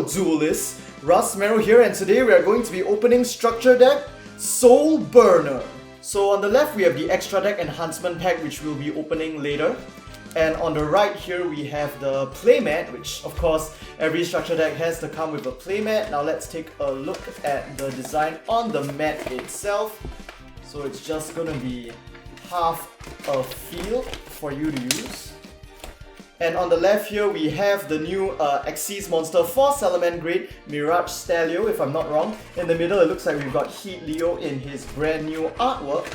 fellow duelists, Russ Merrill here, and today we are going to be opening Structure Deck Soulburner. So on the left we have the Extra Deck Enhancement Pack, which we'll be opening later. And on the right here we have the playmat, which of course every Structure Deck has to come with a playmat. Now let's take a look at the design on the mat itself. So it's just gonna be half a field for you to use. And on the left here we have the new Xyz monster for Salamangreat Mirage Stallio, if I'm not wrong. In the middle it looks like we've got Heatlio in his brand new artwork.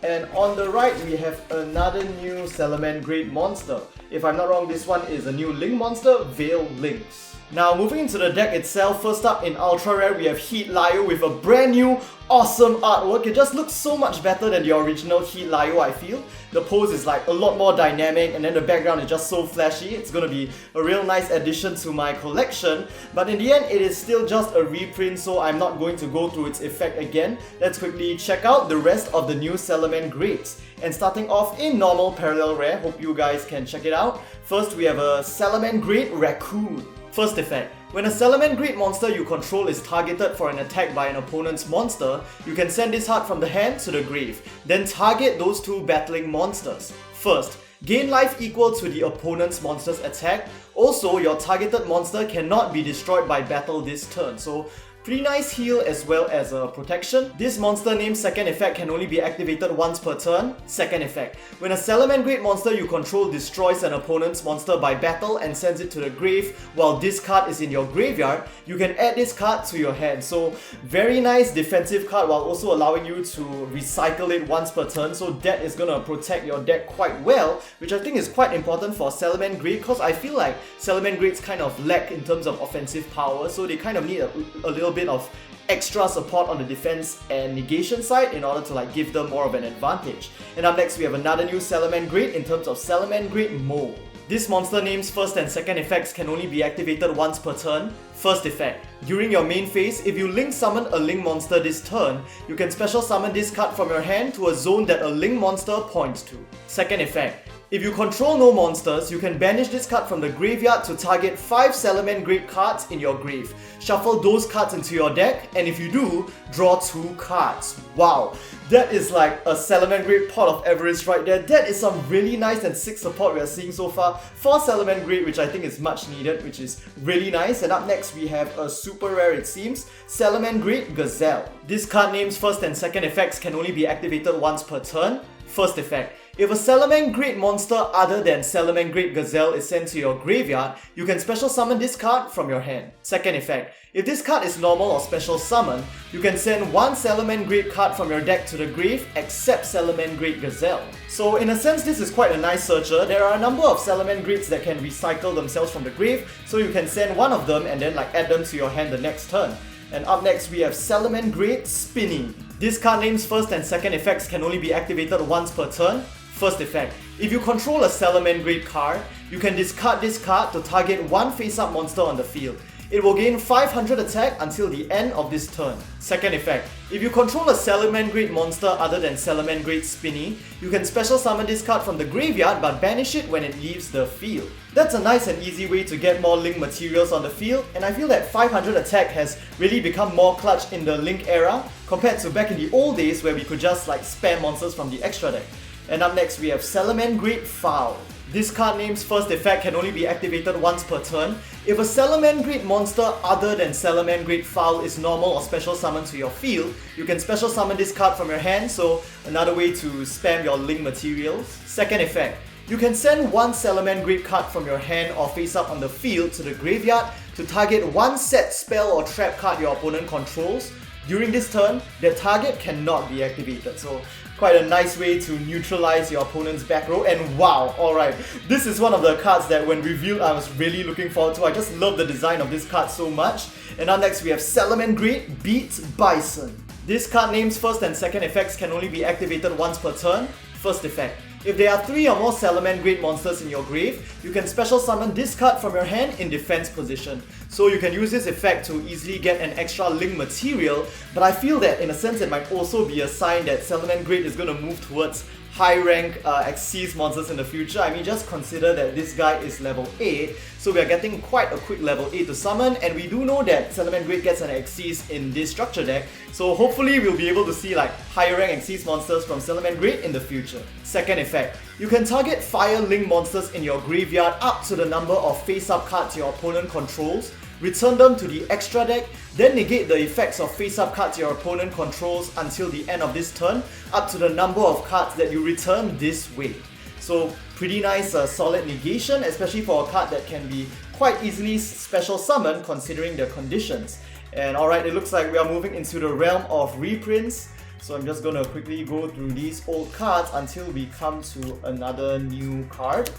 And on the right we have another new Salamangreat monster. If I'm not wrong, this one is a new Link monster, Veilynx. Now moving into the deck itself, first up in Ultra Rare we have Heatlio with a brand new awesome artwork. It just looks so much better than the original Heatlio, I feel. The pose is like a lot more dynamic, and then the background is just so flashy. It's gonna be a real nice addition to my collection, but in the end it is still just a reprint, so I'm not going to go through its effect again. Let's quickly check out the rest of the new Salamangreats. And starting off in normal parallel rare, hope you guys can check it out. First we have a Salamangreat Raccoon. First effect. When a Salamangreat monster you control is targeted for an attack by an opponent's monster, you can send this heart from the hand to the grave, then target those two battling monsters. First, gain life equal to the opponent's monster's attack. Also, your targeted monster cannot be destroyed by battle this turn, so pretty nice heal as well as a protection. This monster named second effect can only be activated once per turn. Second effect. When a Salamangreat monster you control destroys an opponent's monster by battle and sends it to the grave while this card is in your graveyard, you can add this card to your hand. So very nice defensive card while also allowing you to recycle it once per turn. So that is gonna protect your deck quite well, which I think is quite important for Salamangreat, because I feel like Salamangreats kind of lack in terms of offensive power, so they kind of need a little bit of extra support on the defense and negation side in order to like give them more of an advantage. And up next we have another new Salamangreat in terms of Salamangreat Mole. This monster name's first and second effects can only be activated once per turn. First effect. During your main phase, if you Link summon a Link monster this turn, you can special summon this card from your hand to a zone that a Link monster points to. Second effect. If you control no monsters, you can banish this card from the graveyard to target 5 Salamangreat cards in your grave. Shuffle those cards into your deck, and if you do, draw 2 cards. Wow, that is like a Salamangreat pot of Everest right there. That is some really nice and sick support we are seeing so far for Salamangreat, which I think is much needed, which is really nice. And up next we have a super rare, it seems, Salamangreat Gazelle. This card name's first and second effects can only be activated once per turn. First effect. If a Salamangreat monster other than Salamangreat Gazelle is sent to your graveyard, you can special summon this card from your hand. Second effect. If this card is normal or special summon, you can send one Salamangreat card from your deck to the grave except Salamangreat Gazelle. So in a sense this is quite a nice searcher. There are a number of Salamangreats that can recycle themselves from the grave, so you can send one of them and then like add them to your hand the next turn. And up next we have Salamangreat Spinny. This card name's first and second effects can only be activated once per turn. First effect. If you control a Salamangreat card, you can discard this card to target one face-up monster on the field. It will gain 500 attack until the end of this turn. Second effect. If you control a Salamangreat monster other than Salamangreat Spinny, you can special summon this card from the graveyard but banish it when it leaves the field. That's a nice and easy way to get more Link materials on the field, and I feel that 500 attack has really become more clutch in the Link era compared to back in the old days where we could just like spam monsters from the extra deck. And up next we have Salamangreat Foul. This card name's first effect can only be activated once per turn. If a Salamangreat monster other than Salamangreat Foul is normal or special summoned to your field, you can special summon this card from your hand, so another way to spam your Link materials. Second effect. You can send one Salamangreat card from your hand or face up on the field to the graveyard to target one set spell or trap card your opponent controls. During this turn, their target cannot be activated, so quite a nice way to neutralize your opponent's back row. And wow, alright, this is one of the cards that when revealed I was really looking forward to. I just love the design of this card so much. And up next we have Salamangreat Beat Bison. This card name's first and second effects can only be activated once per turn. First effect. If there are 3 or more Salamangreat monsters in your grave, you can special summon this card from your hand in defense position. So you can use this effect to easily get an extra Link material, but I feel that in a sense it might also be a sign that Salamangreat is going to move towards high rank Xyz monsters in the future. I mean, just consider that this guy is level 8, so we are getting quite a quick level 8 to summon, and we do know that Salamangreat gets an Xyz in this structure deck, so hopefully we'll be able to see like higher rank Xyz monsters from Salamangreat in the future. Second effect, you can target fire link monsters in your graveyard up to the number of face-up cards your opponent controls, return them to the extra deck, then negate the effects of face-up cards your opponent controls until the end of this turn, up to the number of cards that you return this way. So pretty nice solid negation, especially for a card that can be quite easily special summoned considering the conditions. And alright, it looks like we are moving into the realm of reprints. So I'm just gonna quickly go through these old cards until we come to another new card.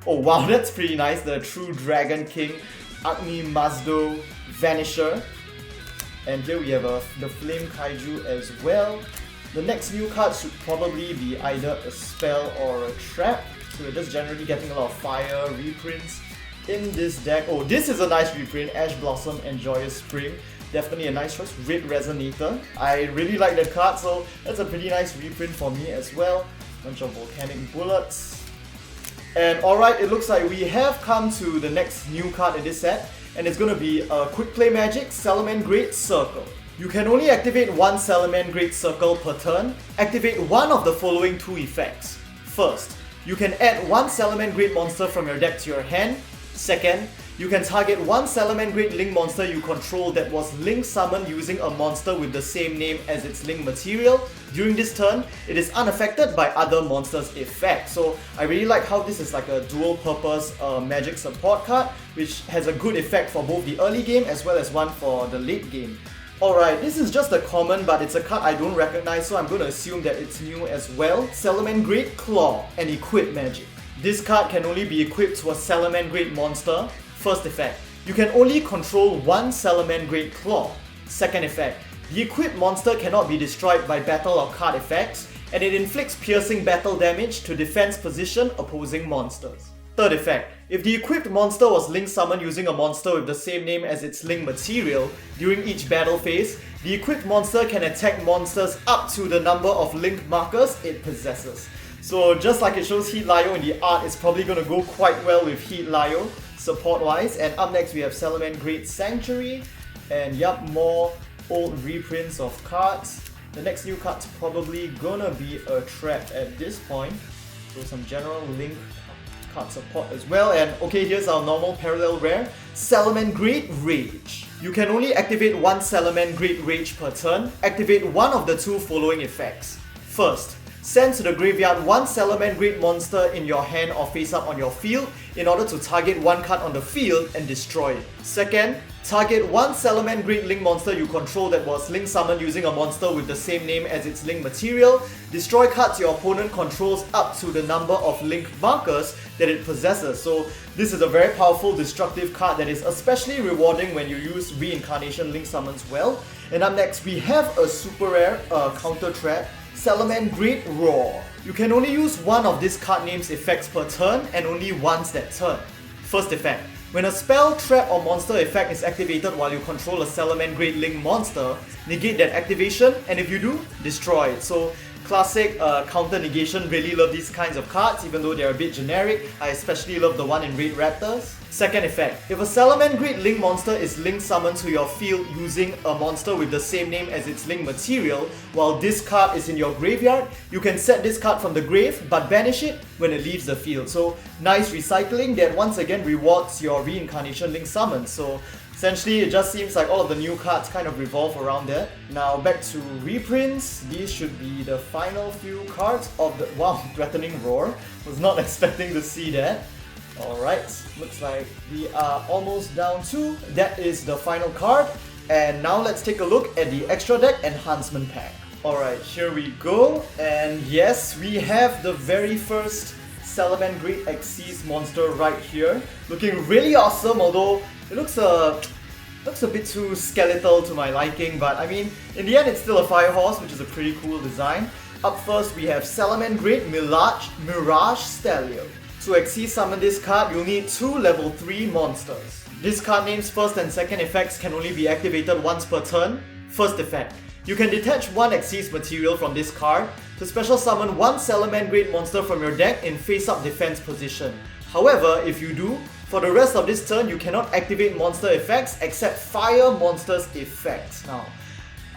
Oh wow, that's pretty nice, the True Dragon King Agni Mazdo Vanisher. And here we have the Flame Kaiju as well. The next new card should probably be either a spell or a trap. So we're just generally getting a lot of fire reprints in this deck. Oh, this is a nice reprint, Ash Blossom and Joyous Spring. Definitely a nice choice. Red Resonator. I really like that card, so that's a pretty nice reprint for me as well. Bunch of Volcanic Bullets. And alright, it looks like we have come to the next new card in this set, and it's gonna be a Quick Play Magic Salamangreat Circle. You can only activate one Salamangreat Circle per turn. Activate one of the following two effects. First, you can add one Salamangreat monster from your deck to your hand. Second, you can target one Salamangreat Link monster you control that was Link summoned using a monster with the same name as its Link material. During this turn, it is unaffected by other monsters' effects. So I really like how this is like a dual purpose magic support card, which has a good effect for both the early game as well as one for the late game. Alright, this is just a common, but it's a card I don't recognize, so I'm going to assume that it's new as well. Salamangreat Claw and Equip Magic. This card can only be equipped to a Salamangreat monster. First effect, you can only control one Salamangreat Claw. Second effect, the equipped monster cannot be destroyed by battle or card effects, and it inflicts piercing battle damage to defense position opposing monsters. Third effect, if the equipped monster was Link summoned using a monster with the same name as its Link material, during each battle phase, the equipped monster can attack monsters up to the number of Link markers it possesses. So just like it shows Heatlio in the art, it's probably going to go quite well with Heatlio support-wise. And up next we have Salamangreat Sanctuary, and yup, more old reprints of cards. The next new card's probably gonna be a trap at this point. So some general Link card support as well. And okay, here's our normal parallel rare, Salamangreat Rage. You can only activate one Salamangreat Rage per turn. Activate one of the two following effects. First, send to the graveyard one Salamangreat monster in your hand or face up on your field in order to target one card on the field and destroy it. Second, target one Salamangreat Link monster you control that was Link summoned using a monster with the same name as its Link material. Destroy cards your opponent controls up to the number of Link markers that it possesses. So this is a very powerful destructive card that is especially rewarding when you use Reincarnation Link summons well. And up next we have a super rare counter trap, Salamangreat Roar. You can only use one of this card name's effects per turn and only once that turn. First effect, when a spell, trap or monster effect is activated while you control a Salamangreat Link monster, negate that activation, and if you do, destroy it. So classic counter negation, really love these kinds of cards even though they're a bit generic. I especially love the one in Red Raptors. Second effect, if a Salamangreat Link monster is Link summoned to your field using a monster with the same name as its Link material, while this card is in your graveyard, you can set this card from the grave but banish it when it leaves the field. So nice recycling that once again rewards your Reincarnation Link summon. So essentially it just seems like all of the new cards kind of revolve around that. Now back to reprints, these should be the final few cards of the... Wow, Threatening Roar, was not expecting to see that. Alright, looks like we are almost down to, that is the final card. And now let's take a look at the Extra Deck Enhancement Pack. Alright, here we go. And yes, we have the very first Salamangreat Xyz monster right here. Looking really awesome, although it looks a bit too skeletal to my liking. But I mean, in the end it's still a fire horse, which is a pretty cool design. Up first we have Salamangreat Mirage Stallio. To Xyz summon this card, you'll need two level 3 monsters. This card name's first and second effects can only be activated once per turn. First effect, You can detach one Xyz material from this card to special summon one Salamangreat monster from your deck in face-up defense position. However, if you do, for the rest of this turn you cannot activate monster effects except fire monsters effects. Now,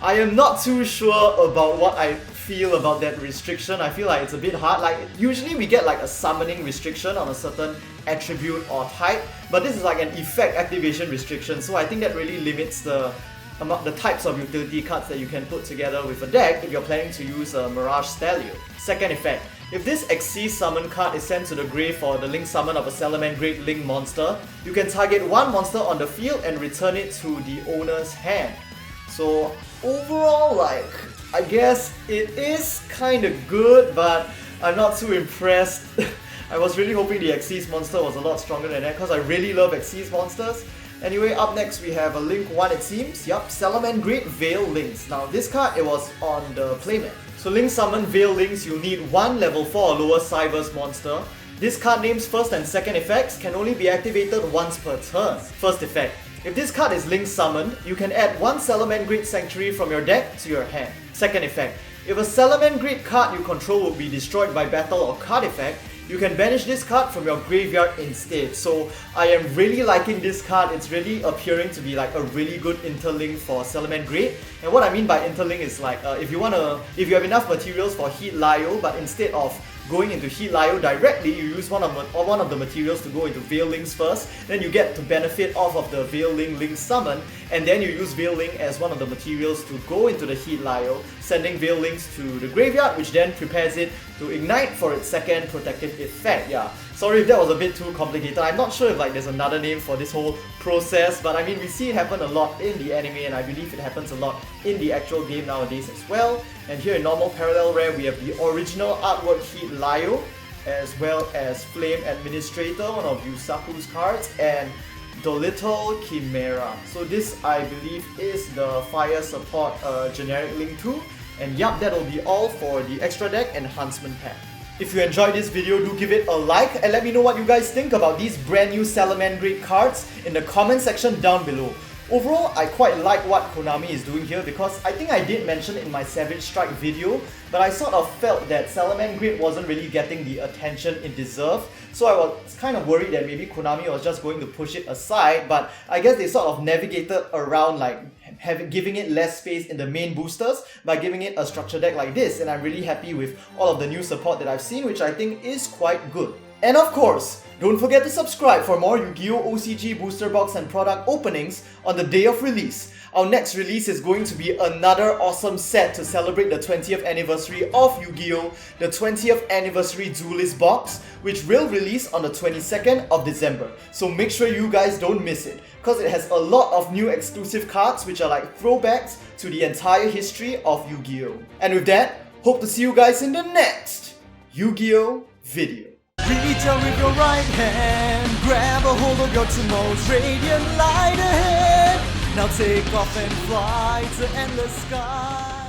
I am not too sure about what I feel about that restriction. I feel like it's a bit hard. Like, usually we get like a summoning restriction on a certain attribute or type, but this is like an effect activation restriction, so I think that really limits the types of utility cards that you can put together with a deck if you're planning to use a Mirage Stallio. Second effect. If this Xyz summon card is sent to the grave for the Link summon of a Salamangreat Link monster, you can target one monster on the field and return it to the owner's hand. So overall, like, I guess it is kinda good, but I'm not too impressed. I was really hoping the Xyz monster was a lot stronger than that because I really love Xyz monsters. Anyway, up next we have a Link-1, it seems. Yup, Salamangreat Veilynx. Now this card, it was on the playmat. So Link summon Veilynx, you'll need one level 4 or lower Cyberse monster. This card name's first and second effects can only be activated once per turn. First effect. If this card is Link summoned, you can add one Salamangreat Sanctuary from your deck to your hand. Second effect. If a Salamangreat card you control will be destroyed by battle or card effect, you can banish this card from your graveyard instead. So I am really liking this card. It's really appearing to be like a really good interlink for Salamangreat. And what I mean by interlink is like if you have enough materials for Heatlio, but instead of going into Heatlio directly, you use one of the materials to go into Veilynx first, then you get to benefit off of the Veilynx Link summon, and then you use Veilynx as one of the materials to go into the Heatlio, sending Veilynx to the graveyard, which then prepares it to ignite for its second protective effect. Yeah, sorry if that was a bit too complicated. I'm not sure if like there's another name for this whole process, but I mean we see it happen a lot in the anime, and I believe it happens a lot in the actual game nowadays as well. And here in normal parallel rare we have the original artwork Heatlio, as well as Flame Administrator, one of Yusaku's cards, and the Little Chimera. So this I believe is the fire support generic Link 2. And yup, that'll be all for the Extra Deck Enhancement Pack. If you enjoyed this video, do give it a like and let me know what you guys think about these brand new Salamangreat cards in the comment section down below. Overall, I quite like what Konami is doing here because I think I did mention in my Savage Strike video, but I sort of felt that Salamangreat wasn't really getting the attention it deserved, so I was kind of worried that maybe Konami was just going to push it aside, but I guess they sort of navigated around like giving it less space in the main boosters by giving it a structure deck like this, and I'm really happy with all of the new support that I've seen, which I think is quite good. And of course, don't forget to subscribe for more Yugioh OCG booster box and product openings on the day of release. Our next release is going to be another awesome set to celebrate the 20th anniversary of Yu-Gi-Oh! The 20th anniversary Duelist box, which will release on the 22nd of December. So make sure you guys don't miss it, because it has a lot of new exclusive cards which are like throwbacks to the entire history of Yu-Gi-Oh! And with that, hope to see you guys in the next Yu-Gi-Oh! Video. Reach out with your right hand, grab a hold of your two most radiant light ahead. Now take off and fly to endless sky.